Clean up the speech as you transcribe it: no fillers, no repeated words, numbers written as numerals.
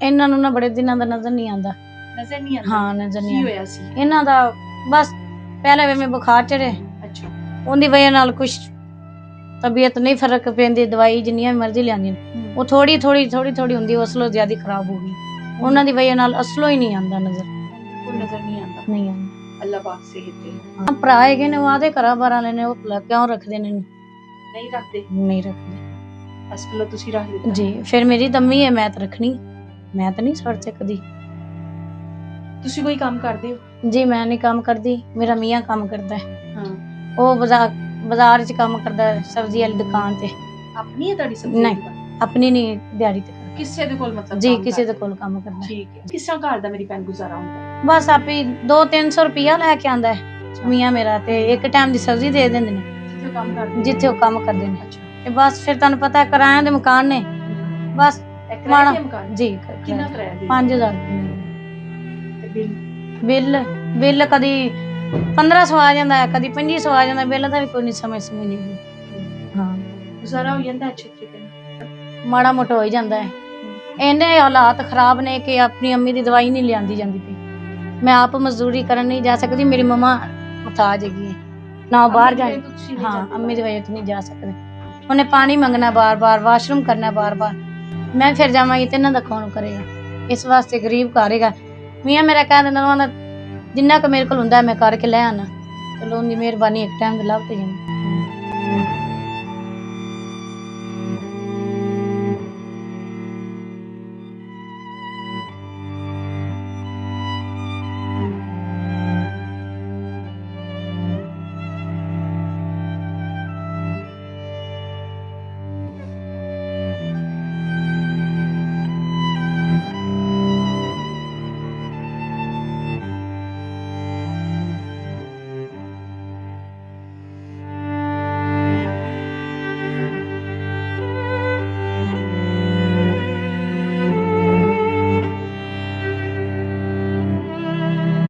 ਇਹਨਾਂ ਨੂੰ ਨਾ ਬੜੇ ਦਿਨਾਂ ਦਾ ਨਜ਼ਰ ਨਹੀਂ ਆਉਂਦਾ। ਨਜ਼ਰ ਨਹੀਂ ਆਉਂਦਾ? ਹਾਂ ਨਜ਼ਰ ਨਹੀਂ ਕੀ ਆਉਂਦਾ ਹੋਇਆ ਸੀ? ਇਹਨਾਂ ਦਾ। ਬਸ ਪਹਿਲੇ ਵੇ ਮੈਂ ਬੁਖਾਰ ਚੜੇ, ਅੱਛਾ। ਉਹਦੀ ਵਜ੍ਹਾ ਨਾਲ ਕੁਛ ਤਬੀਅਤ ਨਹੀਂ ਫਰਕ ਪੈਂਦੀ, ਦਵਾਈ ਜਿੰਨੀਆਂ ਮਰਜ਼ੀ ਲਿਆਂਦੀ ਉਹ ਥੋੜੀ ਥੋੜੀ ਹੁੰਦੀ, ਅਸਲੋਂ ਜ਼ਿਆਦਾ ਖਰਾਬ ਹੋ ਗਈ। ਉਹਨਾਂ ਦੀ ਵਜ੍ਹਾ ਨਾਲ ਅਸਲੋਂ ਹੀ ਨਹੀਂ ਆਉਂਦਾ ਨਜ਼ਰ, ਕੋਈ ਨਜ਼ਰ ਨਹੀਂ ਆਉਂਦਾ। ਨਹੀਂ ਆਉਂਦਾ। ਅੱਲਾਹ ਪਾਕ ਸਿਹਤ ਦੇ। ਹਾਂ ਭਰਾ ਹੈਗੇ ਨੇ, ਉਹ ਆਦੇ ਘਰਾਂ ਬਾਰਾਂ ਲੈਣੇ, ਉਹ ਭਲਾ ਕਿਉਂ ਰੱਖਦੇ ਨੇ? ਨਹੀਂ ਰੱਖਦੇ? ਨਹੀਂ ਰੱਖਦੇ ਅਸਲ ਤੁਸੀਂ ਰੱਖ ਦਿੱਤਾ ਜੀ। ਫਿਰ ਮੇਰੀ ਦੰਮੀ ਹੈ, ਮੈਂ ਤਾਂ ਰੱਖਣੀ, ਮੈਂ ਤਾਂ ਨਹੀਂ ਛੱਡ ਸਕਦੀ। ਤੁਸੀਂ ਕੋਈ ਕੰਮ ਕਰਦੇ ਹੋ? ਜੀ ਮੈਂ ਨਹੀਂ ਕੰਮ ਕਰਦੀ, ਮੇਰਾ ਮੀਆਂ ਕੰਮ ਕਰਦਾ ਹੈ। ਹਾਂ। ਉਹ ਬਾਜ਼ਾਰ 'ਚ ਕੰਮ ਕਰਦਾ ਹੈ, ਸਬਜ਼ੀ ਵਾਲੀ ਦੁਕਾਨ ਤੇ। ਆਪਣੀ ਹੈ ਤੁਹਾਡੀ ਸਬਜ਼ੀ ਨਹੀਂ, ਦੀ ਦੁਕਾਨ? ਆਪਣੀ ਨਹੀਂ, ਦਿਹਾੜੀ ਤੇ ਕਰਦਾ। ਕਿਸੇ ਦੇ ਕੋਲ ਮਤਲਬ ਜੀ ਕੰਮ ਕਿਸੇ ਦੇ ਕਰਦੇ? ਕੋਲ ਕੰਮ ਕਰਦਾ। ਠੀਕ ਹੈ। ਕਿਸ ਤਰ੍ਹਾਂ ਘਰ ਦਾ ਮੇਰੀ ਭੈਣ ਗੁਜ਼ਾਰਾ ਹੁੰਦਾ? ਬਸ ਆਪੇ 200-300 ਰੁਪਇਆ ਲੈ ਕੇ ਆਂਦਾ ਹੈ ਮੀਆਂ ਮੇਰਾ, ਤੇ ਇੱਕ ਟਾਈਮ ਦੀ ਸਬਜ਼ੀ ਦੇ ਦਿੰਦੇ ਨੇ ਜਿੱਥੇ ਕੰਮ ਕਰਦੇ? ਜਿੱਥੇ ਉਹ ਕੰਮ ਕਰਦੇ ਨੇ। ਅੱਛਾ। ਤੇ ਬਸ ਫਿਰ ਤੁਹਾਨੂੰ ਪਤਾ ਕਿਰਾਇਆ ਦੇ ਮਕਾਨ ਨੇ, ਬਸ ਇਹ ਮਾੜਾ ਕਿਰਾਏ ਦੇ ਮਕਾਨ? ਜੀ। ਕਿੰਨਾ ਕਿਰਾਇਆ ਦੇ? 5000 ਤੇ ਬਿੱਲ? ਬਿੱਲ ਕਦੀ 1500 ਆ ਜਾਂਦਾ ਹੈ, ਕਦੀ 2500 ਆ ਜਾਂਦਾ। ਬਿੱਲ ਦਾ ਵੀ ਕੋਈ ਨਹੀਂ ਸਮਝ ਨਹੀਂ। ਹਾਂ ਗੁਜ਼ਾਰਾ ਹੋ ਜਾਂਦਾ ਅੱਛੇ ਤਰੀਕੇ ਨਾਲ? ਮਾੜਾ ਮੋਟਾ ਹੋ ਹੀ ਜਾਂਦਾ ਹੈ। ਇੰਨੇ ਹਾਲਾਤ ਖਰਾਬ ਨੇ ਕਿ ਆਪਣੀ ਅੰਮੀ ਦੀ ਦਵਾਈ ਨਹੀਂ ਲਿਆਂਦੀ ਜਾਂਦੀ ਪਈ। ਮੈਂ ਆਪ ਮਜ਼ਦੂਰੀ ਕਰਨ ਨਹੀਂ ਜਾ ਸਕਦੀ, ਮੇਰੀ ਮੰਮਾ ਮੁਹਤਾਜ ਹੈਗੀ ਹੈ ਨਾ, ਬਾਹਰ ਜਾ। ਹਾਂ ਅੰਮੀ ਦੀ ਵਜ੍ਹਾ ਤੋਂ ਨਹੀਂ ਜਾ ਸਕਦੇ। ਉਹਨੇ ਪਾਣੀ ਮੰਗਣਾ ਬਾਰ-ਬਾਰ, ਵਾਸ਼ਰੂਮ ਕਰਨਾ ਬਾਰ-ਬਾਰ, ਮੈਂ ਫਿਰ ਜਾਵਾਂਗੀ ਤੇ ਇਹਨਾਂ ਦਾ ਕੌਣ ਕਰੇਗਾ? ਇਸ ਵਾਸਤੇ ਗਰੀਬ ਘਰ ਹੈਗਾ। ਮੀਆਂ ਮੇਰਾ ਕਹਿ ਦਿੰਦਾ ਉਹਨਾਂ ਦਾ ਜਿੰਨਾ ਕੁ ਮੇਰੇ ਕੋਲ ਹੁੰਦਾ ਮੈਂ ਕਰਕੇ ਲੈ ਆਣਾ। ਚਲੋ ਉਹਦੀ ਮਿਹਰਬਾਨੀ, ਇੱਕ ਟਾਈਮ ਦੇ ਲੱਭ ਤੇ ਜਾਂਦਾ।